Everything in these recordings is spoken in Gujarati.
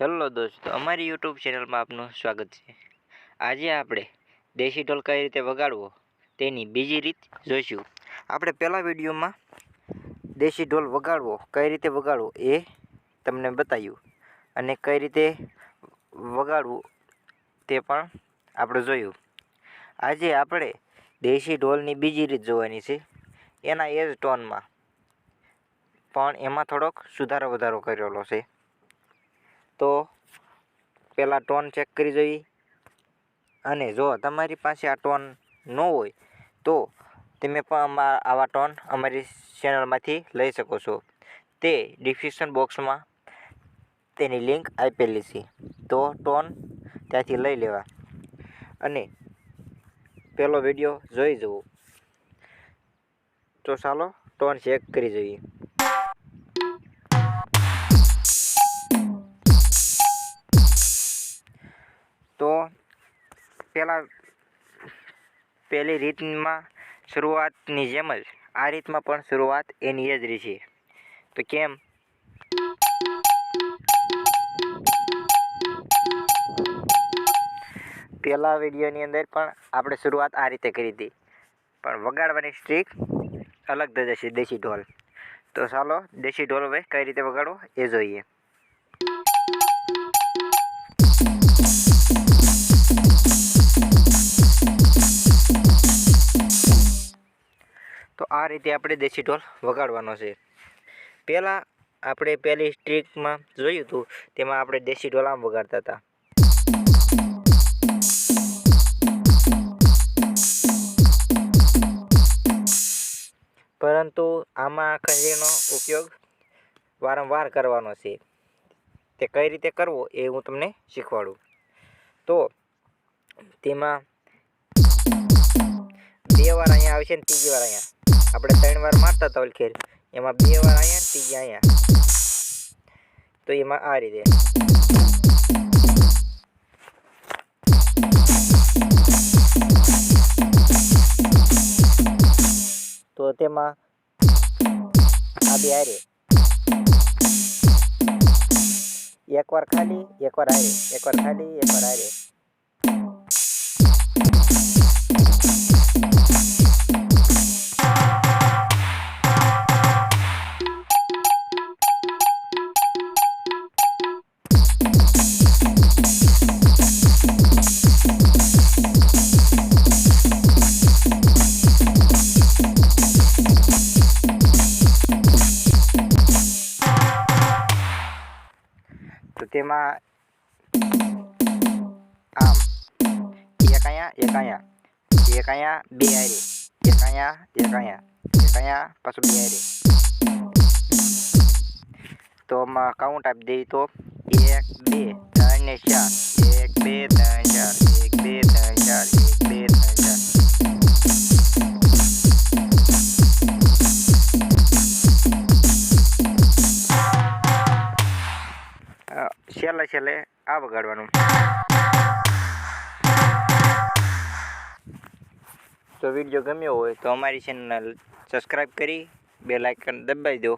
હેલો દોસ્તો, અમારી યુટ્યુબ ચેનલમાં આપનું સ્વાગત છે। આજે આપણે દેશી ઢોલ કઈ રીતે વગાડવો તેની બીજી રીત જોઈશું। આપણે પહેલા વિડીયોમાં દેશી ઢોલ વગાડવો કઈ રીતે વગાડવો એ તમને બતાવ્યું અને કઈ રીતે વગાડવું તે પણ આપણે જોયું। આજે આપણે દેશી ઢોલની બીજી રીત જોવાની છે, એના એ જ ટોનમાં, પણ એમાં થોડોક સુધારો વધારો કરેલો છે। તો પહેલાં ટોન ચેક કરી જોઈએ, અને જો તમારી પાસે આ ટોન ન હોય તો તમે પણ આવા ટોન અમારી ચેનલમાંથી લઈ શકો છો। તે ડિસ્ક્રિપ્શન બોક્સમાં તેની લિંક આપેલી છે, તો ટોન ત્યાંથી લઈ લેવા અને પહેલો વિડીયો જોઈ જવો। તો ચાલો ટોન ચેક કરી જોઈએ। તો પહેલી રીતમાં શરૂઆતની જેમ જ આ રીતમાં પણ શરૂઆત એની જ રહી છે। તો કેમ? પહેલા વિડીયોની અંદર પણ આપણે શરૂઆત આ રીતે કરી હતી, પણ વગાડવાની સ્ટ્રીક અલગ થઈ જશે દેશી ઢોલ। તો ચાલો દેશી ઢોલ હવે કઈ રીતે વગાડવો એ જોઈએ। તો આ રીતે આપણે દેશી ઢોલ વગાડવાનો છે। પહેલાં આપણે પહેલી સ્ટ્રીકમાં જોયું હતું, તેમાં આપણે દેશી ઢોલ આમ વગાડતા હતા। પરંતુ આમાં ખંજરીનો ઉપયોગ વારંવાર કરવાનો છે। તે કઈ રીતે કરવો એ હું તમને શીખવાડું। તો તેમાં 2 વાર અહીંયા આવશે ને ત્રીજી વાર અહીંયા। આપણે 3 વાર મારતા હતા ઓલખેર, એમાં 2 વાર અહીંયા ને ત્રીજી અહીંયા। તો એમાં આ રીતે। તો તેમાં આ બે હારે, એકવાર ખાલી એકવાર હારે, એકવાર ખાલી એકવાર હારે। તો તેમાં આમ એક અહીંયા એક અહીંયા, એક અહીંયા બે હારે, એક અહીંયા એક અહીંયા, એક અહીંયા પાછું બે હારે। તો આમાં કાઉન્ટ આપી દઈએ તો 1 2 3 ને 4, 1 2 3 4, 1 2 3 4, 1 2 3 4। છેલ્લે આ વગાડવાનું। તો વિડીયો ગમ્યો હોય તો અમારી ચેનલ સબસ્ક્રાઈબ કરી બેલ આઇકન દબાવી દો,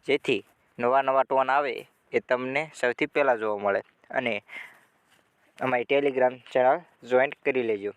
જેથી નવા ટોન આવે એ તમને સૌથી પહેલાં જોવા મળે, અને અમારી ટેલિગ્રામ ચેનલ જોઈન્ટ કરી લેજો।